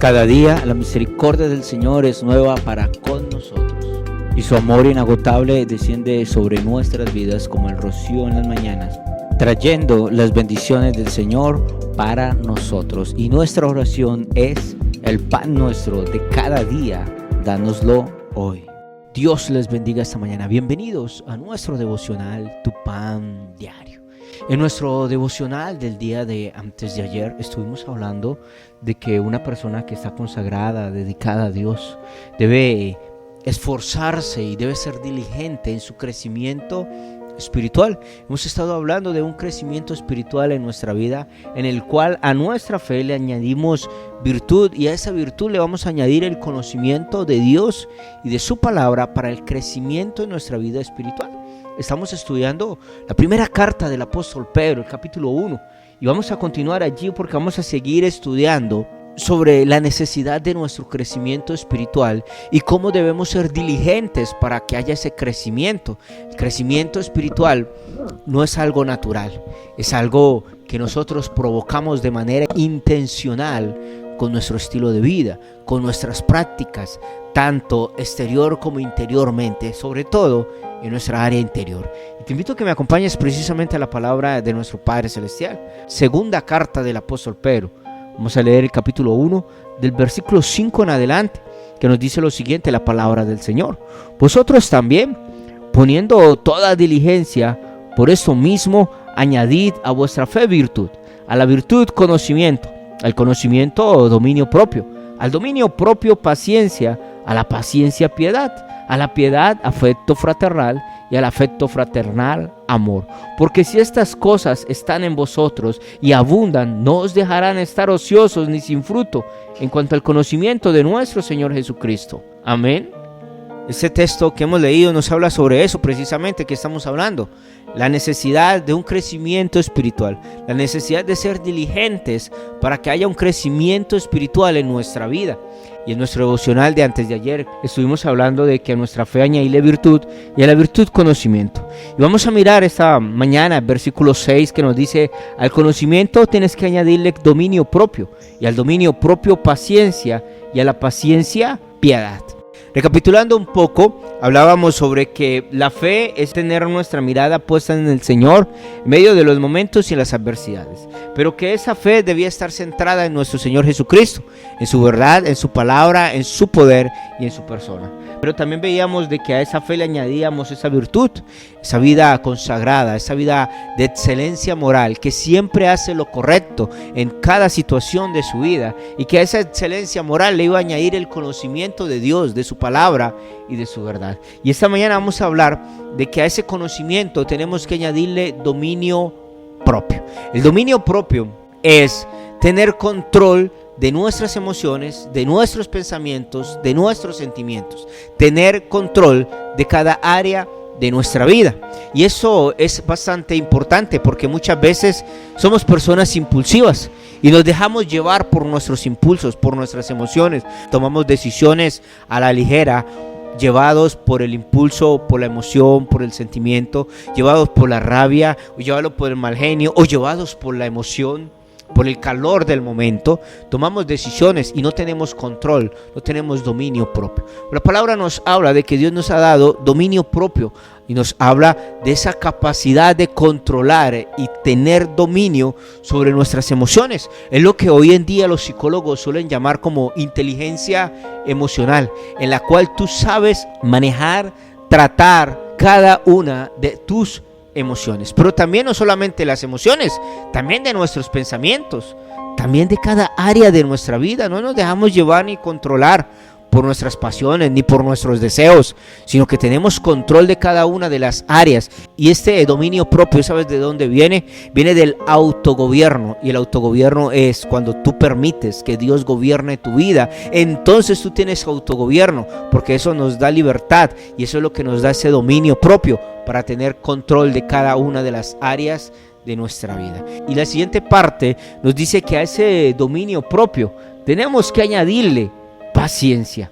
Cada día la misericordia del Señor es nueva para con nosotros, y su amor inagotable desciende sobre nuestras vidas como el rocío en las mañanas, trayendo las bendiciones del Señor para nosotros. Y nuestra oración es: el pan nuestro de cada día, dánoslo hoy. Dios les bendiga esta mañana. Bienvenidos a nuestro devocional, Tu Pan Diario. En nuestro devocional del día de antes de ayer estuvimos hablando de que una persona que está consagrada, dedicada a Dios, debe esforzarse y debe ser diligente en su crecimiento espiritual. Hemos estado hablando de un crecimiento espiritual en nuestra vida, en el cual a nuestra fe le añadimos virtud, y a esa virtud le vamos a añadir el conocimiento de Dios y de su palabra para el crecimiento en nuestra vida espiritual. Estamos estudiando la primera carta del apóstol Pedro, el capítulo 1, y vamos a continuar allí porque vamos a seguir estudiando sobre la necesidad de nuestro crecimiento espiritual y cómo debemos ser diligentes para que haya ese crecimiento. El crecimiento espiritual no es algo natural, es algo que nosotros provocamos de manera intencional con nuestro estilo de vida, con nuestras prácticas, tanto exterior como interiormente, sobre todo en nuestra área interior. Y te invito a que me acompañes precisamente a la palabra de nuestro Padre Celestial. Segunda carta del apóstol Pedro. Vamos a leer el capítulo 1 del versículo 5 en adelante, que nos dice lo siguiente, la palabra del Señor. Vosotros también, poniendo toda diligencia, por esto mismo añadid a vuestra fe virtud, a la virtud conocimiento, al conocimiento dominio propio, al dominio propio paciencia, a la paciencia piedad, a la piedad afecto fraternal, y al afecto fraternal amor. Porque si estas cosas están en vosotros y abundan, no os dejarán estar ociosos ni sin fruto en cuanto al conocimiento de nuestro Señor Jesucristo. Amén. Este texto que hemos leído nos habla sobre eso precisamente que estamos hablando. La necesidad de un crecimiento espiritual, la necesidad de ser diligentes para que haya un crecimiento espiritual en nuestra vida. Y en nuestro devocional de antes de ayer estuvimos hablando de que a nuestra fe añadirle virtud y a la virtud conocimiento. Y vamos a mirar esta mañana el versículo 6 que nos dice: al conocimiento tienes que añadirle dominio propio, y al dominio propio paciencia, y a la paciencia piedad. Recapitulando un poco, hablábamos sobre que la fe es tener nuestra mirada puesta en el Señor en medio de los momentos y en las adversidades, pero que esa fe debía estar centrada en nuestro Señor Jesucristo, en su verdad, en su palabra, en su poder y en su persona. Pero también veíamos de que a esa fe le añadíamos esa virtud, esa vida consagrada, esa vida de excelencia moral, que siempre hace lo correcto en cada situación de su vida, y que a esa excelencia moral le iba a añadir el conocimiento de Dios, de su palabra y de su verdad. Y esta mañana vamos a hablar de que a ese conocimiento tenemos que añadirle dominio propio. El dominio propio es tener control de nuestras emociones, de nuestros pensamientos, de nuestros sentimientos, tener control de cada área de nuestra vida. Y eso es bastante importante porque muchas veces somos personas impulsivas y nos dejamos llevar por nuestros impulsos, por nuestras emociones. Tomamos decisiones a la ligera, llevados por el impulso, por la emoción, por el sentimiento, llevados por la rabia, o llevados por el mal genio, o llevados por la emoción, por el calor del momento. Tomamos decisiones y no tenemos control, no tenemos dominio propio. La palabra nos habla de que Dios nos ha dado dominio propio y nos habla de esa capacidad de controlar y tener dominio sobre nuestras emociones. Es lo que hoy en día los psicólogos suelen llamar como inteligencia emocional, en la cual tú sabes manejar, tratar cada una de tus emociones, pero también no solamente las emociones, también de nuestros pensamientos, también de cada área de nuestra vida. No nos dejamos llevar ni controlar por nuestras pasiones ni por nuestros deseos, sino que tenemos control de cada una de las áreas. Y este dominio propio, ¿sabes de dónde viene? Viene del autogobierno, y el autogobierno es cuando tú permites que Dios gobierne tu vida. Entonces tú tienes autogobierno, porque eso nos da libertad y eso es lo que nos da ese dominio propio para tener control de cada una de las áreas de nuestra vida. Y la siguiente parte nos dice que a ese dominio propio tenemos que añadirle paciencia.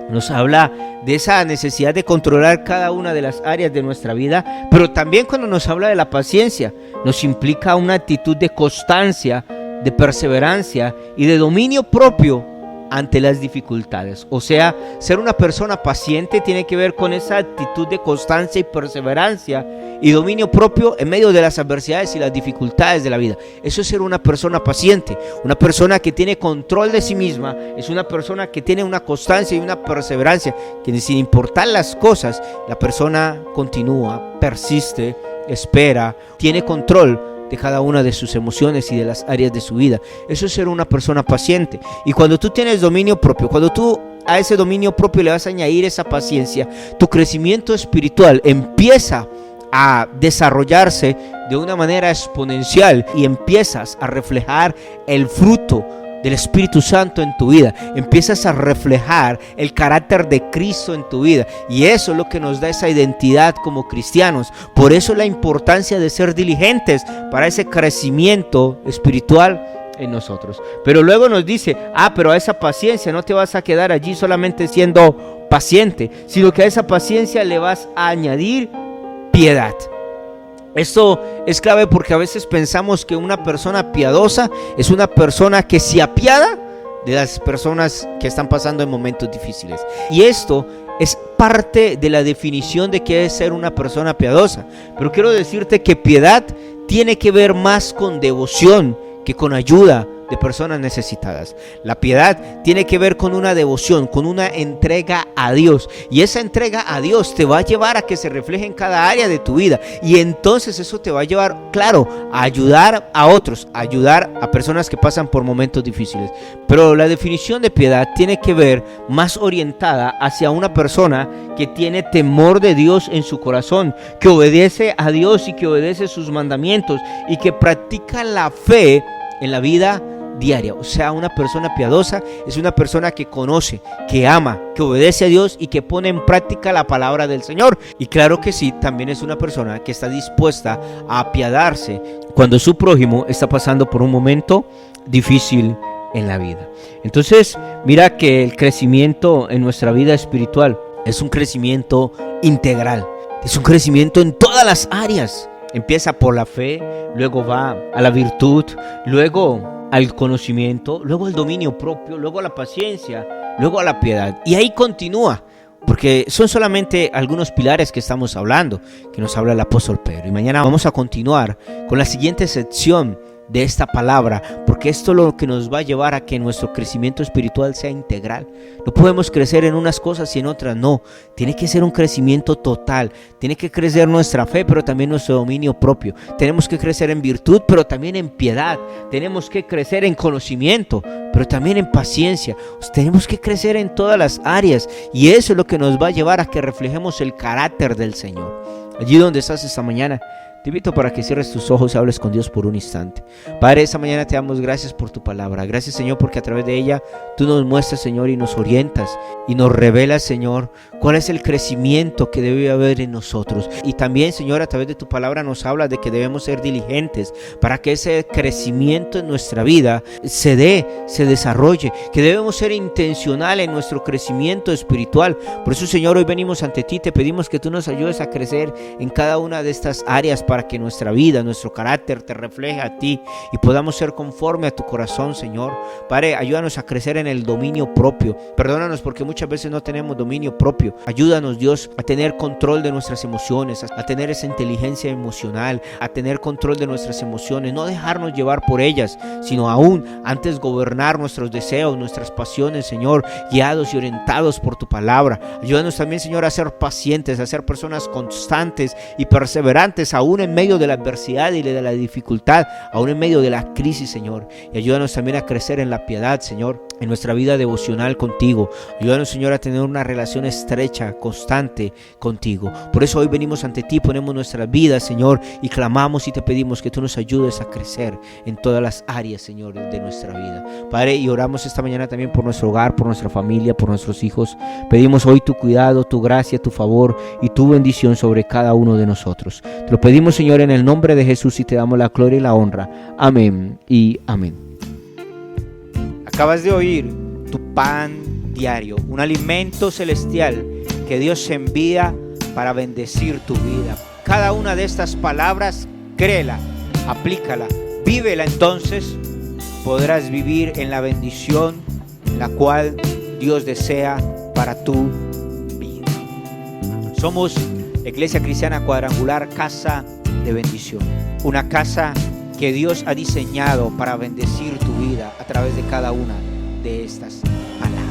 Nos habla de esa necesidad de controlar cada una de las áreas de nuestra vida, pero también cuando nos habla de la paciencia, nos implica una actitud de constancia, de perseverancia y de dominio propio ante las dificultades. O sea, ser una persona paciente tiene que ver con esa actitud de constancia y perseverancia y dominio propio en medio de las adversidades y las dificultades de la vida. Eso es ser una persona paciente. Una persona que tiene control de sí misma es una persona que tiene una constancia y una perseverancia, que sin importar las cosas, la persona continúa, persiste, espera, tiene control de cada una de sus emociones y de las áreas de su vida. Eso es ser una persona paciente. Y cuando tú tienes dominio propio, cuando tú a ese dominio propio le vas a añadir esa paciencia, tu crecimiento espiritual empieza a desarrollarse de una manera exponencial y empiezas a reflejar el fruto del Espíritu Santo en tu vida. Empiezas a reflejar el carácter de Cristo en tu vida, y eso es lo que nos da esa identidad como cristianos. Por eso la importancia de ser diligentes para ese crecimiento espiritual en nosotros. Pero luego nos dice, pero a esa paciencia no te vas a quedar allí solamente siendo paciente, sino que a esa paciencia le vas a añadir piedad. Esto es clave porque a veces pensamos que una persona piadosa es una persona que se apiada de las personas que están pasando en momentos difíciles. Y esto es parte de la definición de qué es ser una persona piadosa. Pero quiero decirte que piedad tiene que ver más con devoción que con ayuda de personas necesitadas. La piedad tiene que ver con una devoción, con una entrega a Dios, y esa entrega a Dios te va a llevar a que se refleje en cada área de tu vida, y entonces eso te va a llevar, claro, a ayudar a otros, a ayudar a personas que pasan por momentos difíciles. Pero la definición de piedad tiene que ver más orientada hacia una persona que tiene temor de Dios en su corazón, que obedece a Dios y que obedece sus mandamientos y que practica la fe en la vida diaria. O sea, una persona piadosa es una persona que conoce, que ama, que obedece a Dios y que pone en práctica la palabra del Señor. Y claro que sí, también es una persona que está dispuesta a apiadarse cuando su prójimo está pasando por un momento difícil en la vida. Entonces, mira que el crecimiento en nuestra vida espiritual es un crecimiento integral, es un crecimiento en todas las áreas. Empieza por la fe, luego va a la virtud, luego al conocimiento, luego al dominio propio, luego a la paciencia, luego a la piedad. Y ahí continúa, porque son solamente algunos pilares que estamos hablando, que nos habla el apóstol Pedro. Y mañana vamos a continuar con la siguiente sección de esta palabra, porque esto es lo que nos va a llevar a que nuestro crecimiento espiritual sea integral. No podemos crecer en unas cosas y en otras no. Tiene que ser un crecimiento total. Tiene que crecer nuestra fe, pero también nuestro dominio propio. Tenemos que crecer en virtud, pero también en piedad. Tenemos que crecer en conocimiento, pero también en paciencia. Tenemos que crecer en todas las áreas, y eso es lo que nos va a llevar a que reflejemos el carácter del Señor. Allí donde estás esta mañana, te invito para que cierres tus ojos y hables con Dios por un instante. Padre, esta mañana te damos gracias por tu palabra. Gracias, Señor, porque a través de ella tú nos muestras, Señor, y nos orientas y nos revelas, Señor, cuál es el crecimiento que debe haber en nosotros. Y también, Señor, a través de tu palabra nos hablas de que debemos ser diligentes para que ese crecimiento en nuestra vida se dé, se desarrolle, que debemos ser intencionales en nuestro crecimiento espiritual. Por eso, Señor, hoy venimos ante ti, te pedimos que tú nos ayudes a crecer en cada una de estas áreas para que nuestra vida, nuestro carácter te refleje a ti y podamos ser conforme a tu corazón, Señor. Padre, ayúdanos a crecer en el dominio propio. Perdónanos porque muchas veces no tenemos dominio propio. Ayúdanos, Dios, a tener control de nuestras emociones, a tener esa inteligencia emocional, a tener control de nuestras emociones, no dejarnos llevar por ellas, sino aún antes gobernar nuestros deseos, nuestras pasiones, Señor, guiados y orientados por tu palabra. Ayúdanos también, Señor, a ser pacientes, a ser personas constantes y perseverantes, aún en medio de la adversidad y de la dificultad, aún en medio de la crisis, Señor. Y ayúdanos también a crecer en la piedad, Señor, en nuestra vida devocional contigo. Ayúdanos, Señor, a tener una relación estrecha, constante contigo. Por eso hoy venimos ante ti, ponemos nuestras vidas, Señor, y clamamos y te pedimos que tú nos ayudes a crecer en todas las áreas, Señor, de nuestra vida. Padre, y oramos esta mañana también por nuestro hogar, por nuestra familia, por nuestros hijos. Pedimos hoy tu cuidado, tu gracia, tu favor y tu bendición sobre cada uno de nosotros. Te lo pedimos, Señor, en el nombre de Jesús, y te damos la gloria y la honra. Amén y amén. Acabas de oír tu pan diario, un alimento celestial que Dios envía para bendecir tu vida. Cada una de estas palabras, créela, aplícala, vívela, entonces podrás vivir en la bendición la cual Dios desea para tu vida. Somos Iglesia Cristiana Cuadrangular, casa de bendición. Una casa que Dios ha diseñado para bendecir tu vida a través de cada una de estas palabras.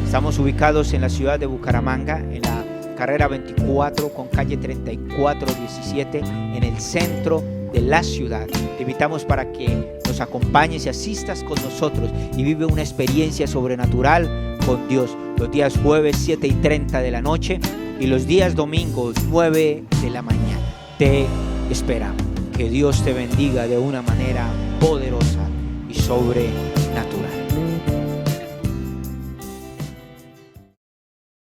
Estamos ubicados en la ciudad de Bucaramanga, en la carrera 24 con calle 3417, en el centro de la ciudad. Te invitamos para que nos acompañes y asistas con nosotros y vive una experiencia sobrenatural con Dios. Los días jueves 7:30 de la noche y los días domingos 9 de la mañana. Te esperamos. Que Dios te bendiga de una manera poderosa y sobrenatural.